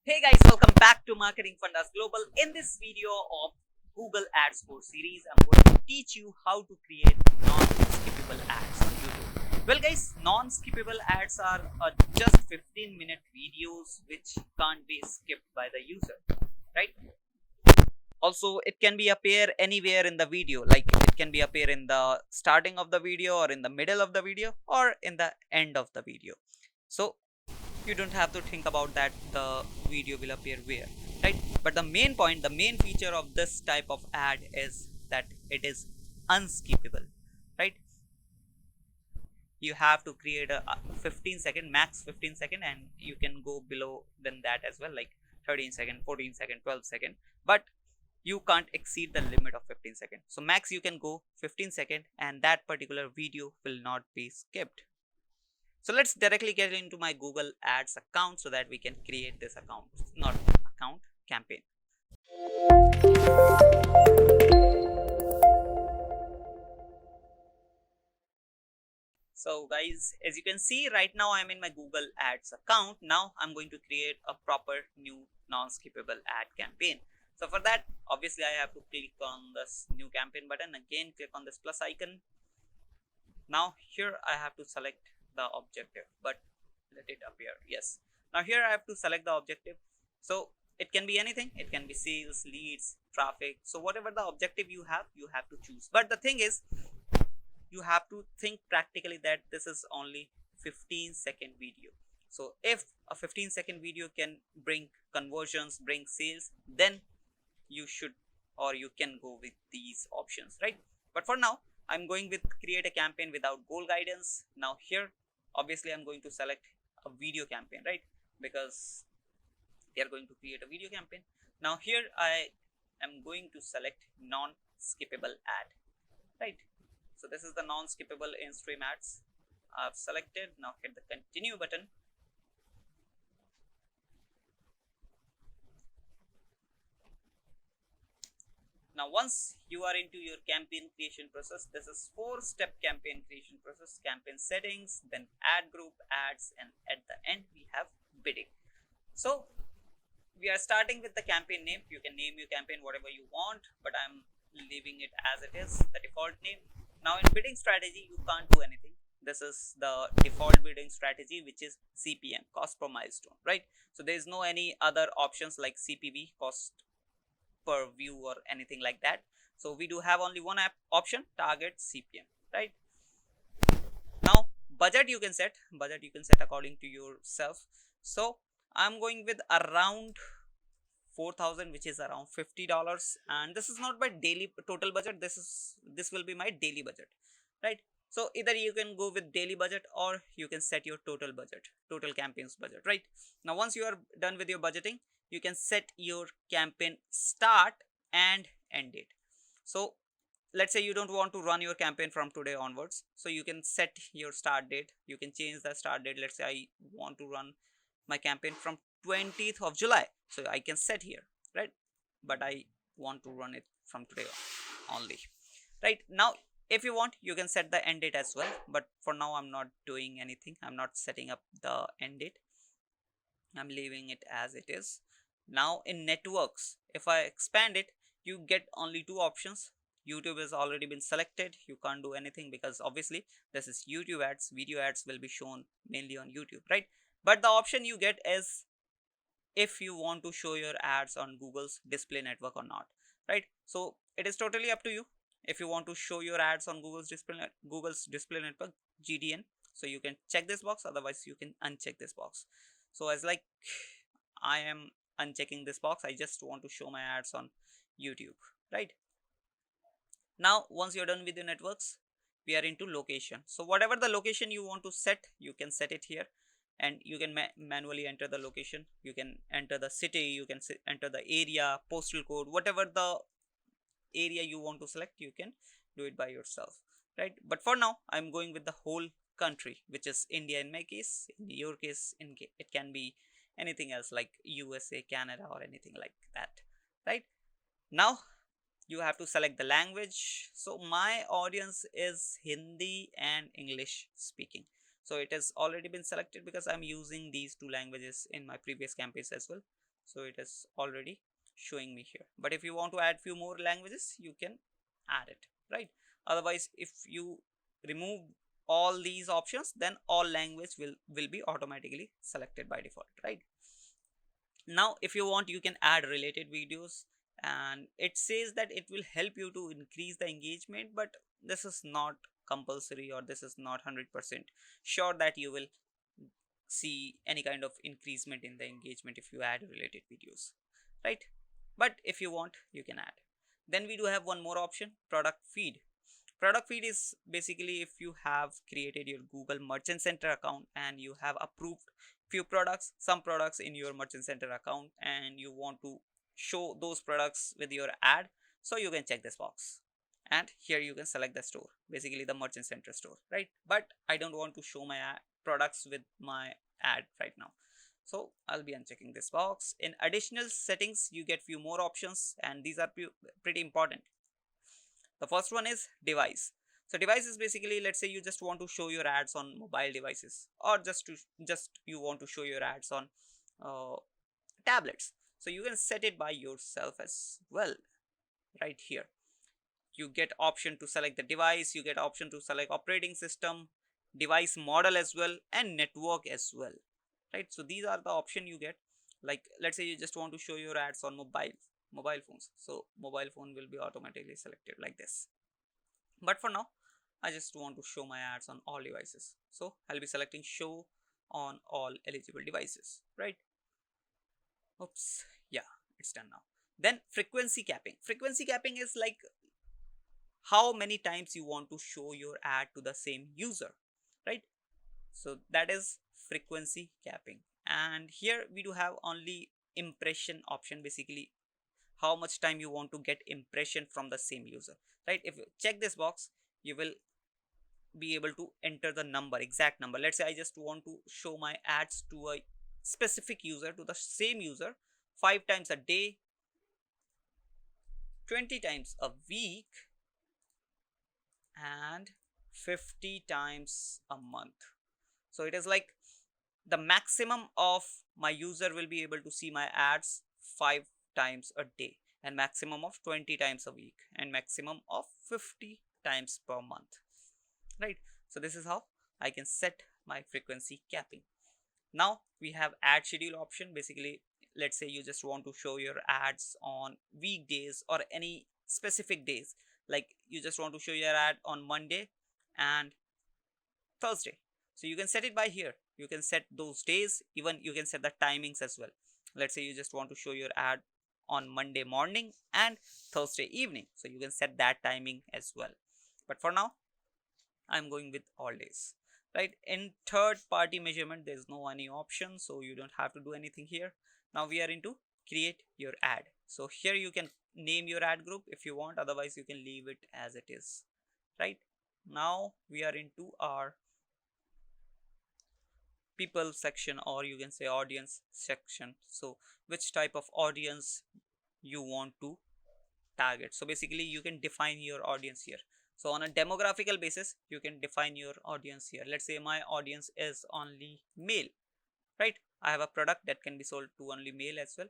Hey guys, welcome back to Marketing Fundas Global. In this video of Google Ads course series, I'm going to teach you how to create non-skippable ads on YouTube. Well guys, non-skippable ads are just 15-minute videos which can't be skipped by the user, right? Also, it can be appear anywhere in the video, like it can be appear in the starting of the video or in the middle of the video or in the end of the video. So you don't have to think about that the video will appear where, right? But the main point, the main feature of this type of ad is that it is unskippable, right? You have to create a 15 second, max 15 second, and you can go below than that as well, like 13 second, 14 second, 12 second, but you can't exceed the limit of 15 seconds. So max you can go 15 second, and that particular video will not be skipped. So let's directly get into my Google Ads account so that we can create this account, not account, campaign. So guys, as you can see right now, I'm in my Google Ads account. Now I'm going to create a proper new non-skippable ad campaign. So for that, obviously I have to click on this new campaign button, again click on this plus icon. Now here I have to select the objective, but let it appear. Yes, now here I have to select the objective. So it can be anything, it can be sales, leads, traffic. So whatever the objective you have to choose. But the thing is, you have to think practically that this is only 15-second video. So if a 15-second video can bring conversions, bring sales, then you should, or you can go with these options, right? But for now I'm going with create a campaign without goal guidance. Now here obviously I'm going to select a video campaign, right? Because they are going to create a video campaign. Now here I am going to select non-skippable ad, right? So this is the non-skippable in-stream ads I've selected. Now hit the continue button. Now once you are into your campaign creation process, this is 4-step campaign creation process: campaign settings, then ad group, ads, and at the end we have bidding. So we are starting with the campaign name. You can name your campaign whatever you want, but I'm leaving it as it is, the default name. Now in bidding strategy, you can't do anything. This is the default bidding strategy, which is CPM, cost per milestone, right? So there is no any other options like CPV, cost per view, or anything like that. So we do have only one option, target CPM, right? Now budget you can set, according to yourself. So I'm going with around 4,000, which is around $50, and this is not my daily total budget. This will be my daily budget, right? So either you can go with daily budget, or you can set your total budget, total campaigns budget, right? Now once you are done with your budgeting, you can set your campaign start and end date. So let's say you don't want to run your campaign from today onwards, so you can set your start date. You can change the start date. Let's say I want to run my campaign from 20th of July, so I can set here, right? But I want to run it from today only, right? Now if you want, you can set the end date as well, but for now I'm not doing anything. I'm not setting up the end date. I'm leaving it as it is. Now in networks, if I expand it, you get only two options. YouTube has already been selected. You can't do anything because obviously this is YouTube ads. Video ads will be shown mainly on YouTube, right? But the option you get is if you want to show your ads on Google's display network or not, right? So it is totally up to you. If you want to show your ads on Google's display network, GDN, so you can check this box, otherwise you can uncheck this box. So as like I am unchecking this box, I just want to show my ads on YouTube, right? Now once you're done with the networks, we are into location. So whatever the location you want to set, you can set it here, and you can manually enter the location. You can enter the city, you can enter the area, postal code, whatever the area you want to select, you can do it by yourself, right? But for now I'm going with the whole country, which is India in my case. In your case, it can be anything else like USA, Canada, or anything like that, right? Now you have to select the language. So my audience is Hindi and English speaking, so it has already been selected because I'm using these two languages in my previous campaigns as well. so it is already showing me here. But if you want to add few more languages, you can add it, right? Otherwise, if you remove all these options, then all language will be automatically selected by default, right? Now if you want, you can add related videos, and it says that it will help you to increase the engagement, but this is not compulsory, or this is not 100% sure that you will see any kind of increasement in the engagement if you add related videos, right? But if you want, you can add. Then we do have one more option, product feed. Product feed is basically if you have created your Google Merchant Center account and you have approved few products, some products in your Merchant Center account, and you want to show those products with your ad, so you can check this box, and here you can select the store, basically the Merchant Center store, right? But I don't want to show my products with my ad right now, so I'll be unchecking this box. In additional settings, you get few more options, and these are pretty important. The first one is device. So device is basically, let's say you just want to show your ads on mobile devices, or just you want to show your ads on uh, tablets, so you can set it by yourself as well. Right here you get option to select the device, you get option to select operating system, device model as well, and network as well, right? So these are the option you get. Like let's say you just want to show your ads on mobile phones, so mobile phone will be automatically selected like this. But for now, I just want to show my ads on all devices, so I'll be selecting show on all eligible devices, right? Oops, yeah, it's done now. Then frequency capping. Frequency capping is like how many times you want to show your ad to the same user, right? So that is frequency capping. And here we do have only impression option, basically how much time you want to get impression from the same user, right? If you check this box, you will be able to enter the number, exact number. Let's say I just want to show my ads to a specific user, to the same user, 5 times a day, 20 times a week, and 50 times a month. So it is like the maximum of my user will be able to see my ads 5 times a day, and maximum of 20 times a week, and maximum of 50 times per month, right? So this is how I can set my frequency capping. Now we have ad schedule option. Basically, let's say you just want to show your ads on weekdays or any specific days, like you just want to show your ad on Monday and Thursday, so you can set it by here. You can set those days, even you can set the timings as well. Let's say you just want to show your ad on Monday morning and Thursday evening, so you can set that timing as well. But for now, I'm going with all days, right? In third party measurement, there's no any option, so you don't have to do anything here. Now we are into create your ad. So here you can name your ad group if you want, otherwise you can leave it as it is, right? Now we are into our people section, or you can say audience section. So which type of audience you want to target. So basically you can define your audience here. So on a demographical basis, you can define your audience here. Let's say my audience is only male, right? I have a product that can be sold to only male as well,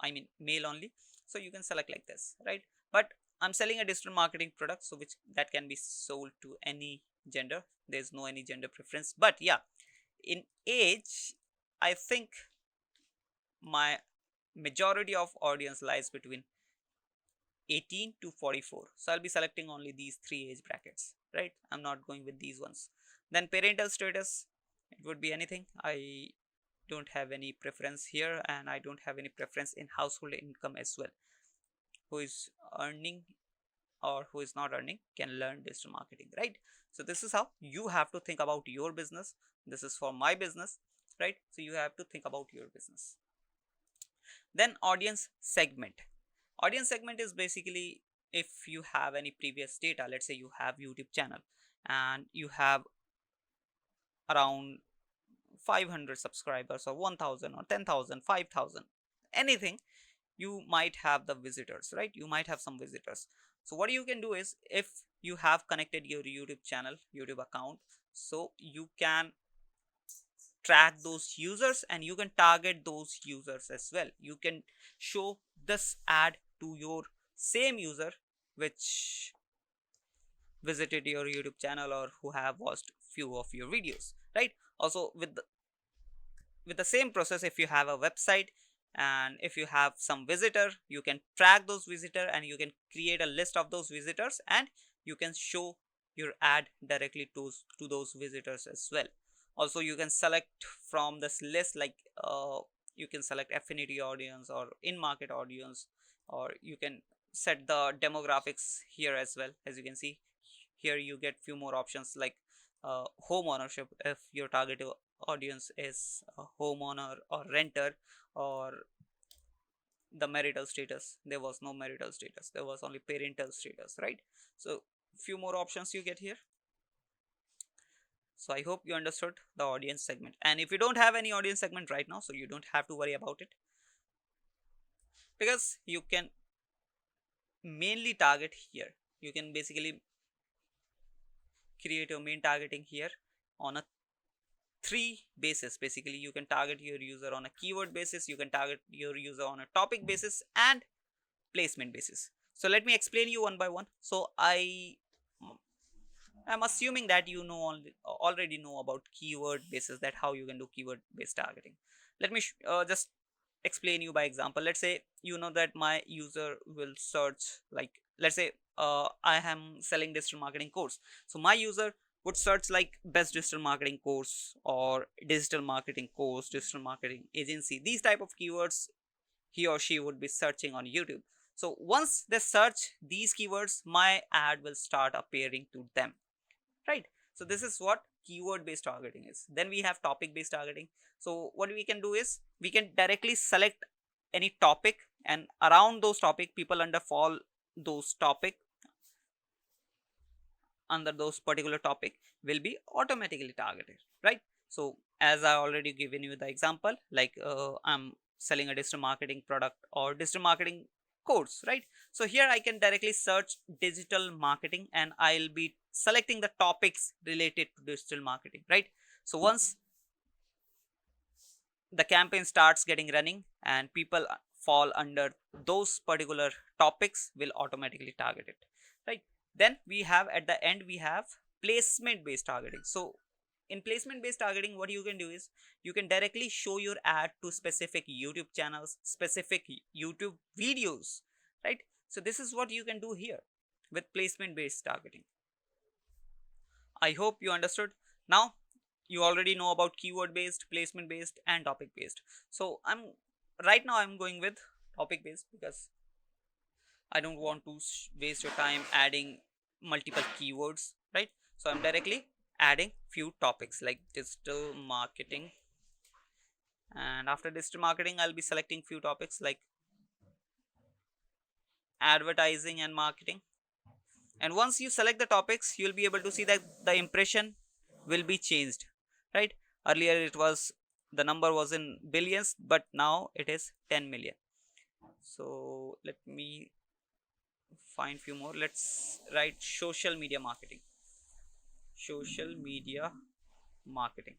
I mean male only, so you can select like this, right? But I'm selling a digital marketing product, so which that can be sold to any gender. There's no any gender preference. But yeah, in age, I think my majority of audience lies between 18 to 44, so I'll be selecting only these 3 age brackets, right? I'm not going with these ones. Then parental status, it would be anything. I don't have any preference here, and I don't have any preference in household income as well. Who is earning or who is not earning can learn digital marketing, right? So this is how you have to think about your business. This is for my business, right? So you have to think about your business. Then audience segment. Audience segment is basically if you have any previous data. Let's say you have YouTube channel and you have around 500 subscribers, or 1000 or 10,000, 5,000, anything, you might have the visitors, right? You might have some visitors. So what you can do is, if you have connected your YouTube channel, YouTube account, so you can track those users and you can target those users as well. You can show this ad to your same user which visited your YouTube channel or who have watched few of your videos, right? Also with the same process, if you have a website and if you have some visitor, you can track those visitor and you can create a list of those visitors and you can show your ad directly to those visitors as well. Also you can select from this list, like you can select affinity audience or in market audience, or you can set the demographics here as well. As you can see here, you get few more options like home ownership, if your target audience is a homeowner or renter, or the marital status. There was no marital status, there was only parental status, right? So few more options you get here. So I hope you understood the audience segment, and if you don't have any audience segment right now, so you don't have to worry about it, because you can mainly target here. You can basically create your main targeting here on a three basis. Basically you can target your user on a keyword basis, you can target your user on a topic basis and placement basis. So let me explain you one by one. So I'm assuming that you know already know about keyword basis, that how you can do keyword based targeting. Let me just explain you by example. Let's say you know that my user will search, like let's say I am selling digital marketing course, so my user would search like best digital marketing course or digital marketing course, digital marketing agency, these type of keywords he or she would be searching on YouTube. So once they search these keywords, my ad will start appearing to them, right? So this is what keyword based targeting is. Then we have topic based targeting. So what we can do is we can directly select any topic, and around those topic people under fall those topic under those particular topic will be automatically targeted, right? So as I already given you the example, like I'm selling a digital marketing product or digital marketing course, right? So here I can directly search digital marketing and I'll be selecting the topics related to digital marketing, right? So once the campaign starts getting running and people fall under those particular topics, will automatically target it, right? Then we have at the end we have placement based targeting. So in placement based targeting, what you can do is you can directly show your ad to specific YouTube channels, specific YouTube videos, right? So this is what you can do here with placement based targeting. I hope you understood. Now you already know about keyword based, placement based and topic based. So I'm going with topic based because I don't want to waste your time adding multiple keywords, right? So I'm directly adding few topics like digital marketing, and after digital marketing I'll be selecting few topics like advertising and marketing. And once you select the topics, you'll be able to see that the impression will be changed, right? Earlier it was, the number was in billions, but now it is 10 million. So let me find few more. Let's write social media marketing. Social media marketing,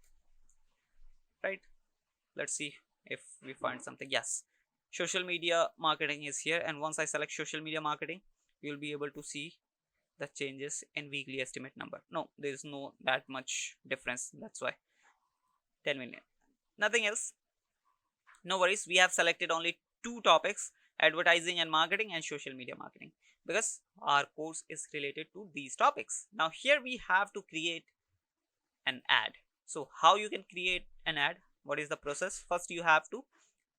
right? Let's see if we find something. Yes, social media marketing is here, and once I select social media marketing, you'll be able to see the changes in weekly estimate number. No, there is no that much difference, that's why 10 million, nothing else. No worries, we have selected only two topics, advertising and marketing and social media marketing, because our course is related to these topics. Now here we have to create an ad. So how you can create an ad, what is the process? First you have to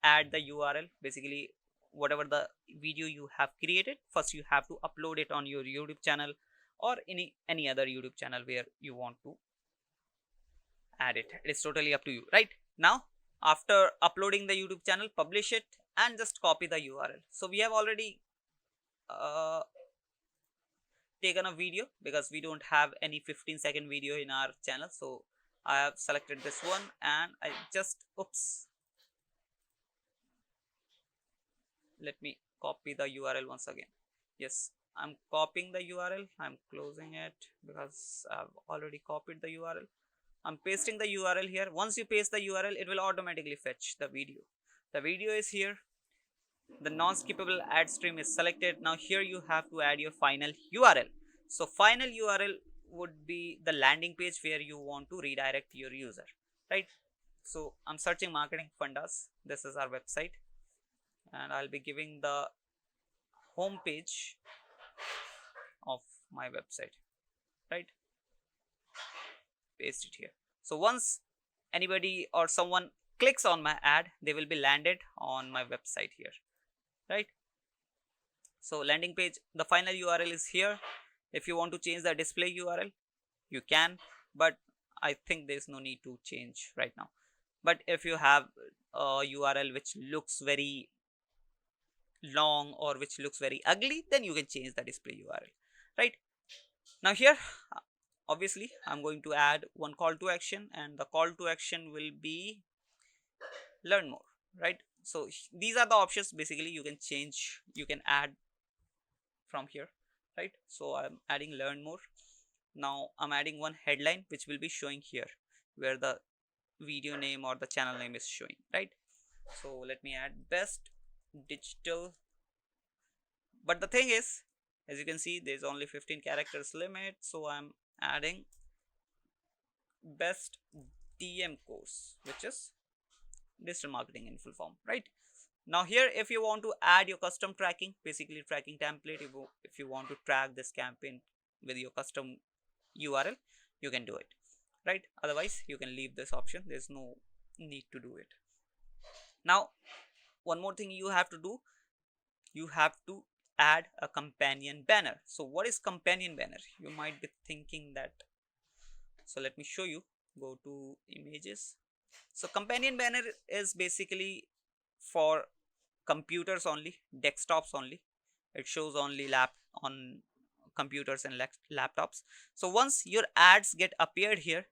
add the URL, basically whatever the video you have created, first you have to upload it on your YouTube channel or any other YouTube channel where you want to add it. It's totally up to you, right? Now after uploading the YouTube channel, publish it and just copy the URL. So we have already taken a video because we don't have any 15-second video in our channel, so I have selected this one and I just let me copy the URL once again. Yes, I'm copying the URL, I'm closing it because I've already copied the URL. I'm pasting the URL here. Once you paste the URL, it will automatically fetch the video. The video is here. The non-skippable ad stream is selected. Now here you have to add your final URL. So final URL would be the landing page where you want to redirect your user, right? So I'm searching marketing fundas. This is our website, and I'll be giving the home page of my website, right? Paste it here. So once anybody or someone clicks on my ad, they will be landed on my website here, right? So landing page, the final URL is here. If you want to change the display URL, you can, but I think there is no need to change right now. But if you have a URL which looks very long or which looks very ugly, then you can change the display URL, right? Now here, obviously I'm going to add one call to action, and the call to action will be learn more, right? So these are the options basically you can change, you can add from here, right? So I'm adding learn more. Now I'm adding one headline which will be showing here where the video name or the channel name is showing, right? So let me add best digital, but the thing is, as you can see, there's only 15 characters limit, so I'm adding best DM course, which is digital marketing in full form, right? Now here, if you want to add your custom tracking, basically tracking template, if you want to track this campaign with your custom URL, you can do it, right? Otherwise you can leave this option, there's no need to do it. Now one more thing you have to do, you have to add a companion banner. So what is companion banner? You might be thinking that. So let me show you. Go to images. So companion banner is basically for computers only, desktops only. It shows only on computers and laptops. So once your ads get appeared here,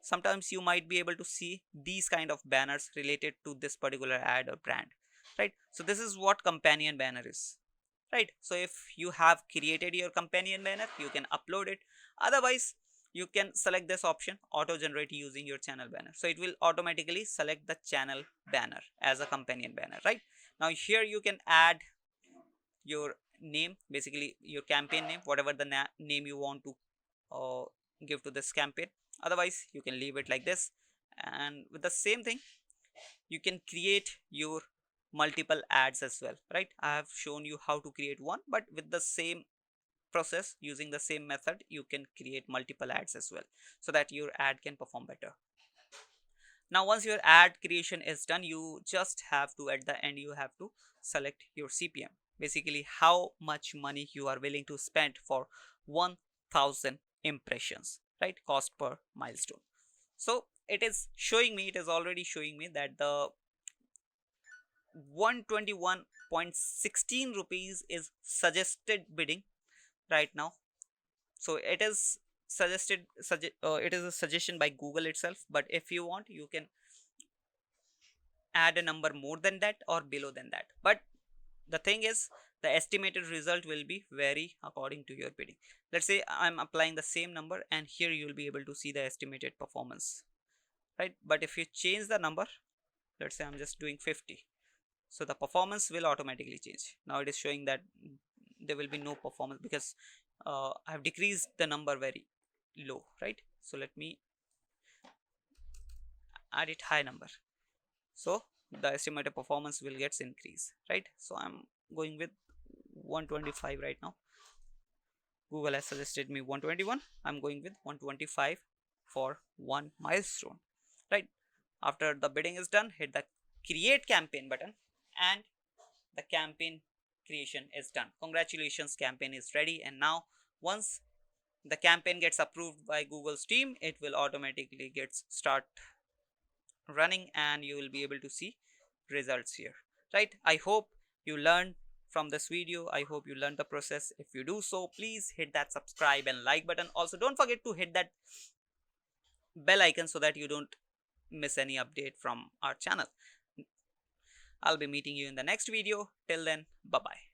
sometimes you might be able to see these kind of banners related to this particular ad or brand, right? So this is what companion banner is, right? So if you have created your companion banner, you can upload it. Otherwise you can select this option, auto generate using your channel banner. So it will automatically select the channel banner as a companion banner, right? Now here you can add your name, basically your campaign name, whatever the name you want to give to this campaign. Otherwise you can leave it like this, and with the same thing you can create your multiple ads as well, right? I have shown you how to create one, but with the same process, using the same method, you can create multiple ads as well, so that your ad can perform better. Now once your ad creation is done, you just have to, at the end, you have to select your CPM, basically how much money you are willing to spend for 1000 impressions, right? Cost per milestone. So it is showing me, it is already showing me that the 121.16 rupees is suggested bidding right now. So it is it is a suggestion by Google itself, but if you want, you can add a number more than that or below than that. But the thing is, the estimated result will be vary according to your bidding. Let's say I'm applying the same number, and here you will be able to see the estimated performance, right? But if you change the number, let's say I'm just doing 50, so the performance will automatically change. Now it is showing that there will be no performance because I have decreased the number very low, right? So let me add it high number, so the estimated performance will get increased, right? So I'm going with 125 right now. Google has suggested me 121, I'm going with 125 for one milestone, right? After the bidding is done, hit the create campaign button, and the campaign creation is done. Congratulations, campaign is ready. And now once the campaign gets approved by Google's team, it will automatically start running, and you will be able to see results here, right? I hope you learned from this video. I hope you learned the process. If you do so, please hit that subscribe and like button. Also don't forget to hit that bell icon so that you don't miss any update from our channel. I'll be meeting you in the next video. Till then, bye bye.